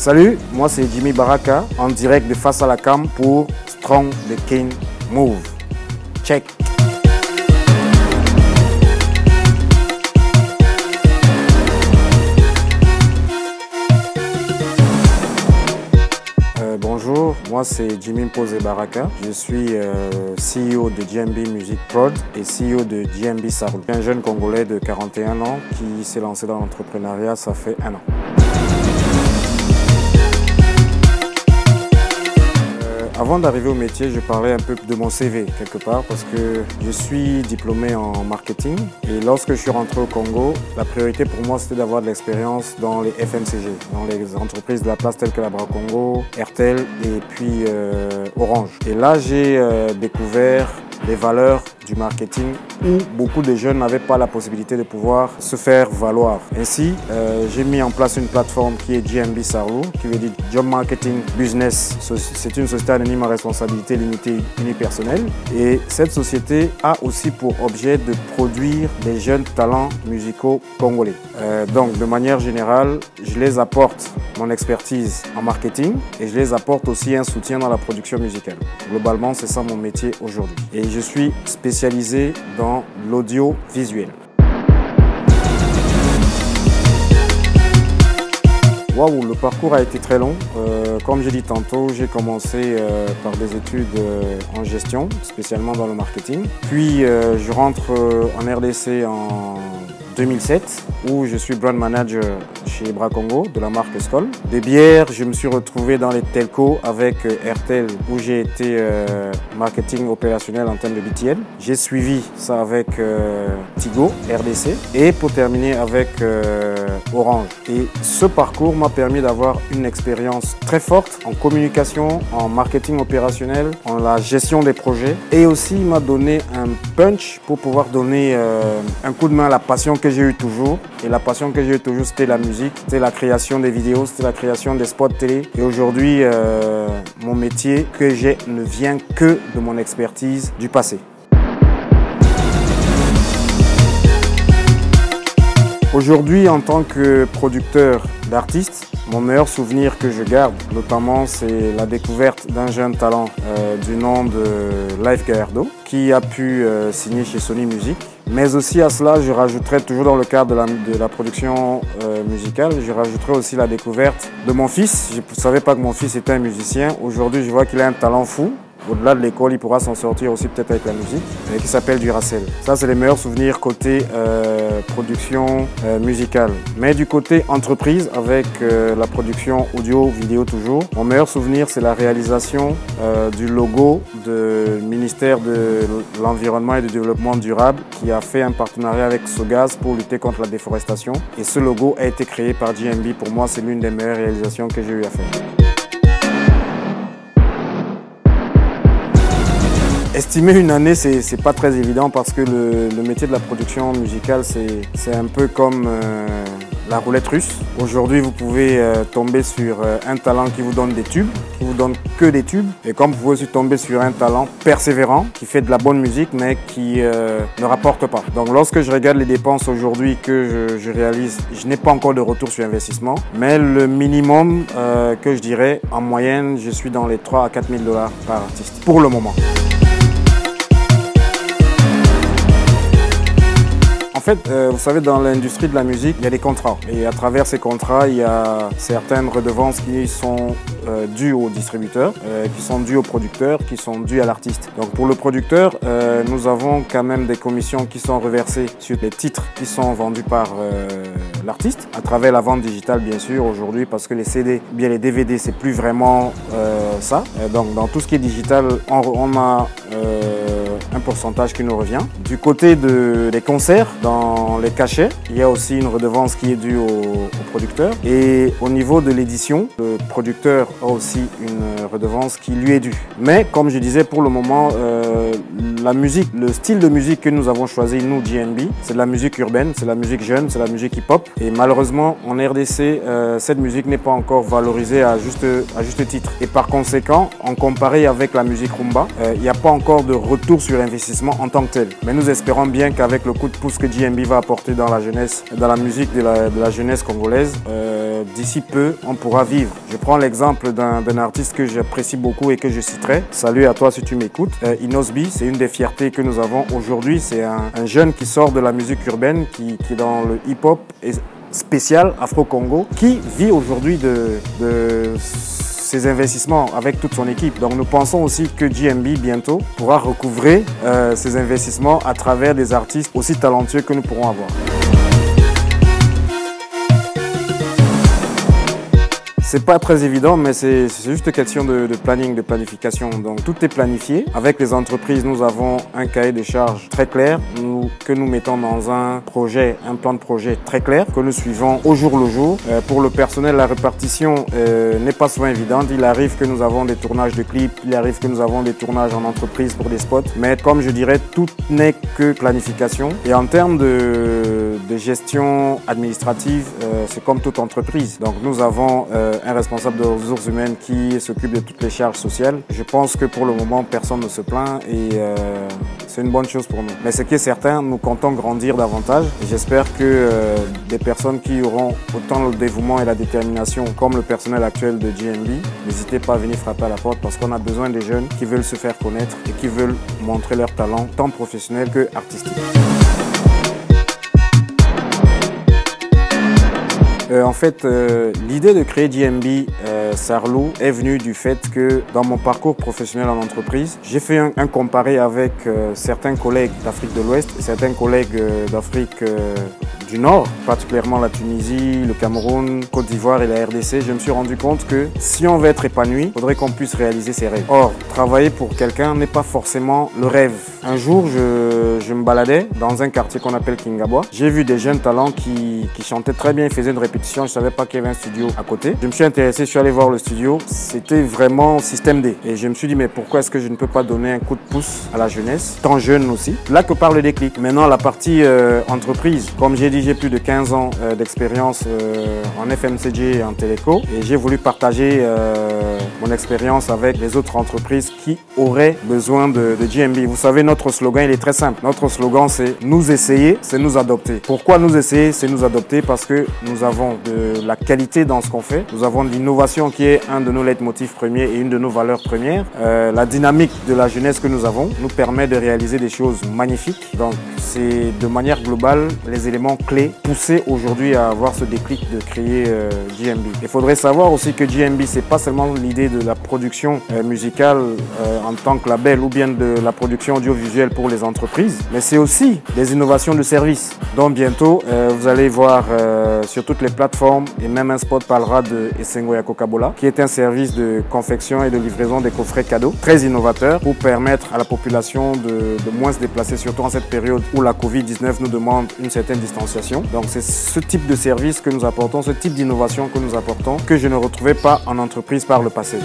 Salut, moi c'est Jimmy Baraka en direct de Face à la Cam pour Strong the King Move. Check. Bonjour, moi c'est Jimmy Mposé Baraka. Je suis CEO de JMB Music Prod et CEO de JMB Sarou. Un jeune Congolais de 41 ans qui s'est lancé dans l'entrepreneuriat, ça fait 1 an. Avant d'arriver au métier, je parlais un peu de mon CV quelque part parce que je suis diplômé en marketing et lorsque je suis rentré au Congo, la priorité pour moi c'était d'avoir de l'expérience dans les FMCG, dans les entreprises de la place telles que la Bracongo, Airtel et puis Orange. Et là j'ai découvert les valeurs du marketing où beaucoup de jeunes n'avaient pas la possibilité de pouvoir se faire valoir. Ainsi, j'ai mis en place une plateforme qui est JMB Sarou, qui veut dire Job Marketing Business. C'est une société anonyme à responsabilité limitée unipersonnelle. Et cette société a aussi pour objet de produire des jeunes talents musicaux congolais. Donc, de manière générale, je les apporte mon expertise en marketing et je les apporte aussi un soutien dans la production musicale. Globalement, c'est ça mon métier aujourd'hui. Et je suis spécialisé dans l'audiovisuel. Waouh, le parcours a été très long. Comme j'ai dit tantôt, j'ai commencé par des études en gestion, spécialement dans le marketing. Puis je rentre en RDC en 2007 où je suis brand manager chez Bracongo de la marque Skol. Des bières, je me suis retrouvé dans les telcos avec Airtel où j'ai été marketing opérationnel en termes de BTL. J'ai suivi ça avec Tigo, RDC et pour terminer avec Orange. Et ce parcours m'a permis d'avoir une expérience très forte en communication, en marketing opérationnel, en la gestion des projets et aussi m'a donné un punch pour pouvoir donner un coup de main à la passion que j'ai eu toujours. Et la passion que j'ai eu toujours, c'était la musique, c'était la création des vidéos, c'était la création des spots télé. Et aujourd'hui, mon métier que j'ai ne vient que de mon expertise du passé. Aujourd'hui, en tant que producteur d'artistes, mon meilleur souvenir que je garde, notamment, c'est la découverte d'un jeune talent du nom de Life Gallardo, qui a pu signer chez Sony Music. Mais aussi à cela, je rajouterai toujours dans le cadre de la production musicale, je rajouterai aussi la découverte de mon fils. Je ne savais pas que mon fils était un musicien. Aujourd'hui, je vois qu'il a un talent fou. Au-delà de l'école, il pourra s'en sortir aussi peut-être avec la musique, qui s'appelle Duracell. Ça, c'est les meilleurs souvenirs côté production musicale. Mais du côté entreprise, avec la production audio, vidéo toujours, mon meilleur souvenir, c'est la réalisation du logo du ministère de l'Environnement et du Développement durable qui a fait un partenariat avec Sogaz pour lutter contre la déforestation. Et ce logo a été créé par JMB. Pour moi, c'est l'une des meilleures réalisations que j'ai eu à faire. Estimer une année, c'est pas très évident parce que le métier de la production musicale, c'est un peu comme la roulette russe. Aujourd'hui, vous pouvez tomber sur un talent qui vous donne des tubes, qui vous donne que des tubes. Et comme vous pouvez aussi tomber sur un talent persévérant, qui fait de la bonne musique, mais qui ne rapporte pas. Donc lorsque je regarde les dépenses aujourd'hui que je réalise, je n'ai pas encore de retour sur investissement. Mais le minimum que je dirais, en moyenne, je suis dans les 3 à 4 000 $ par artiste, pour le moment. En fait, vous savez, dans l'industrie de la musique, il y a des contrats. Et à travers ces contrats, il y a certaines redevances qui sont dues aux distributeurs, qui sont dues aux producteurs, qui sont dues à l'artiste. Donc pour le producteur, nous avons quand même des commissions qui sont reversées sur les titres qui sont vendus par l'artiste, à travers la vente digitale bien sûr aujourd'hui, parce que les CD, bien les DVD, c'est plus vraiment ça. Donc dans tout ce qui est digital, on a un pourcentage qui nous revient. Du côté des concerts, dans les cachets, il y a aussi une redevance qui est due au producteur. Et au niveau de l'édition, le producteur a aussi une redevance qui lui est due. Mais comme je disais, pour le moment, la musique, le style de musique que nous avons choisi, nous, JMB, c'est de la musique urbaine, c'est de la musique jeune, c'est de la musique hip-hop. Et malheureusement, en RDC, cette musique n'est pas encore valorisée à juste titre. Et par conséquent, en comparé avec la musique rumba, il n'y a pas encore de retour sur investissement en tant que tel. Mais nous espérons bien qu'avec le coup de pouce que JMB va apporter dans la jeunesse, dans la musique de la jeunesse congolaise, d'ici peu, on pourra vivre. Je prends l'exemple d'un artiste que j'apprécie beaucoup et que je citerai. Salut à toi si tu m'écoutes. Inosbi, c'est une des fiertés que nous avons aujourd'hui. C'est un jeune qui sort de la musique urbaine, qui est dans le hip-hop spécial Afro-Congo, qui vit aujourd'hui de ses investissements avec toute son équipe. Donc nous pensons aussi que JMB bientôt pourra recouvrer ses investissements à travers des artistes aussi talentueux que nous pourrons avoir. C'est pas très évident, mais c'est juste question de planning, de planification. Donc tout est planifié. Avec les entreprises, nous avons un cahier de charges très clair que nous mettons dans un projet, un plan de projet très clair que nous suivons au jour le jour. Pour le personnel, la répartition n'est pas souvent évidente. Il arrive que nous avons des tournages de clips, il arrive que nous avons des tournages en entreprise pour des spots. Mais comme je dirais, tout n'est que planification. Et en termes de gestion administrative, c'est comme toute entreprise. Donc nous avons un responsable de ressources humaines qui s'occupe de toutes les charges sociales. Je pense que pour le moment, personne ne se plaint et c'est une bonne chose pour nous. Mais ce qui est certain, nous comptons grandir davantage et j'espère que des personnes qui auront autant le dévouement et la détermination comme le personnel actuel de JMB, n'hésitez pas à venir frapper à la porte parce qu'on a besoin des jeunes qui veulent se faire connaître et qui veulent montrer leur talent tant professionnel que artistique. En fait, l'idée de créer JMB Sarlou est venue du fait que dans mon parcours professionnel en entreprise, j'ai fait un comparé avec certains collègues d'Afrique de l'Ouest et certains collègues d'Afrique du Nord, particulièrement la Tunisie, le Cameroun, Côte d'Ivoire et la RDC. Je me suis rendu compte que si on veut être épanoui, il faudrait qu'on puisse réaliser ses rêves. Or, travailler pour quelqu'un n'est pas forcément le rêve. Un jour, je me baladais dans un quartier qu'on appelle Kingabwa. J'ai vu des jeunes talents qui chantaient très bien, ils faisaient une répétition. Je ne savais pas qu'il y avait un studio à côté. Je me suis intéressé, je suis allé voir le studio. C'était vraiment système D. Et je me suis dit, mais pourquoi est-ce que je ne peux pas donner un coup de pouce à la jeunesse, tant jeune aussi. Là que parle le déclic. Maintenant, la partie entreprise. Comme j'ai dit, j'ai plus de 15 ans d'expérience en FMCG et en téléco. Et j'ai voulu partager mon expérience avec les autres entreprises qui auraient besoin de JMB. Vous savez, notre slogan, il est très simple. Notre slogan, c'est nous essayer, c'est nous adopter. Pourquoi nous essayer, c'est nous adopter? Parce que nous avons de la qualité dans ce qu'on fait. Nous avons de l'innovation qui est un de nos leitmotifs premiers et une de nos valeurs premières. La dynamique de la jeunesse que nous avons nous permet de réaliser des choses magnifiques. Donc, c'est de manière globale les éléments clés poussés aujourd'hui à avoir ce déclic de créer JMB. Il faudrait savoir aussi que JMB, c'est pas seulement l'idée de la production musicale en tant que label ou bien de la production audiovisuelle pour les entreprises, mais c'est aussi des innovations de services. Donc bientôt, vous allez voir sur toutes les plateformes et même un spot parlera de Essengo ya Coca-Cola, qui est un service de confection et de livraison des coffrets cadeaux très innovateur pour permettre à la population de moins se déplacer, surtout en cette période où la Covid-19 nous demande une certaine distanciation. Donc c'est ce type de service que nous apportons, ce type d'innovation que nous apportons, que je ne retrouvais pas en entreprise par le passé.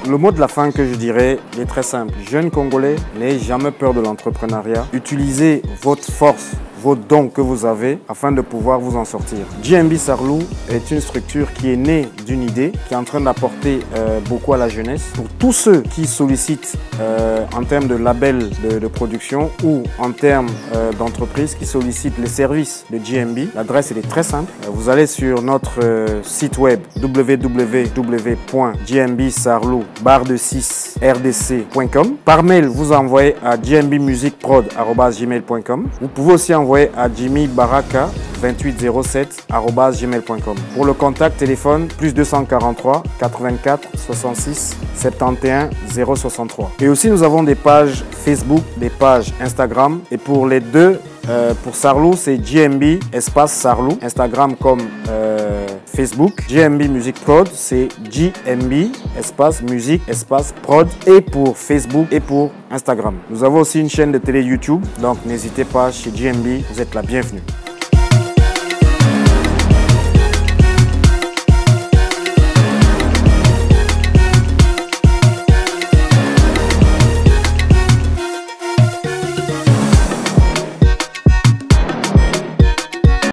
Le mot de la fin que je dirais est très simple. Jeunes Congolais, n'ayez jamais peur de l'entrepreneuriat. Utilisez votre force, vos dons que vous avez afin de pouvoir vous en sortir. JMB Sarlou est une structure qui est née d'une idée, qui est en train d'apporter beaucoup à la jeunesse. Pour tous ceux qui sollicitent en termes de label de production ou en termes d'entreprise qui sollicitent les services de JMB, l'adresse est très simple. Vous allez sur notre site web www.jmbsarlou-rdc.com. Par mail, vous envoyez à jmbmusicprod@gmail.com. Vous pouvez aussi envoyer à Jimmy Baraka 2807@gmail.com. Pour le contact téléphone, plus 243 84 66 71 063. Et aussi, nous avons des pages Facebook, des pages Instagram. Et pour les deux, pour Sarlou, c'est JMB espace Sarlou, Instagram comme Facebook. JMB Music Prod, c'est JMB espace musique espace prod, et pour Facebook et pour Instagram. Nous avons aussi une chaîne de télé YouTube, donc n'hésitez pas, chez JMB, vous êtes la bienvenue.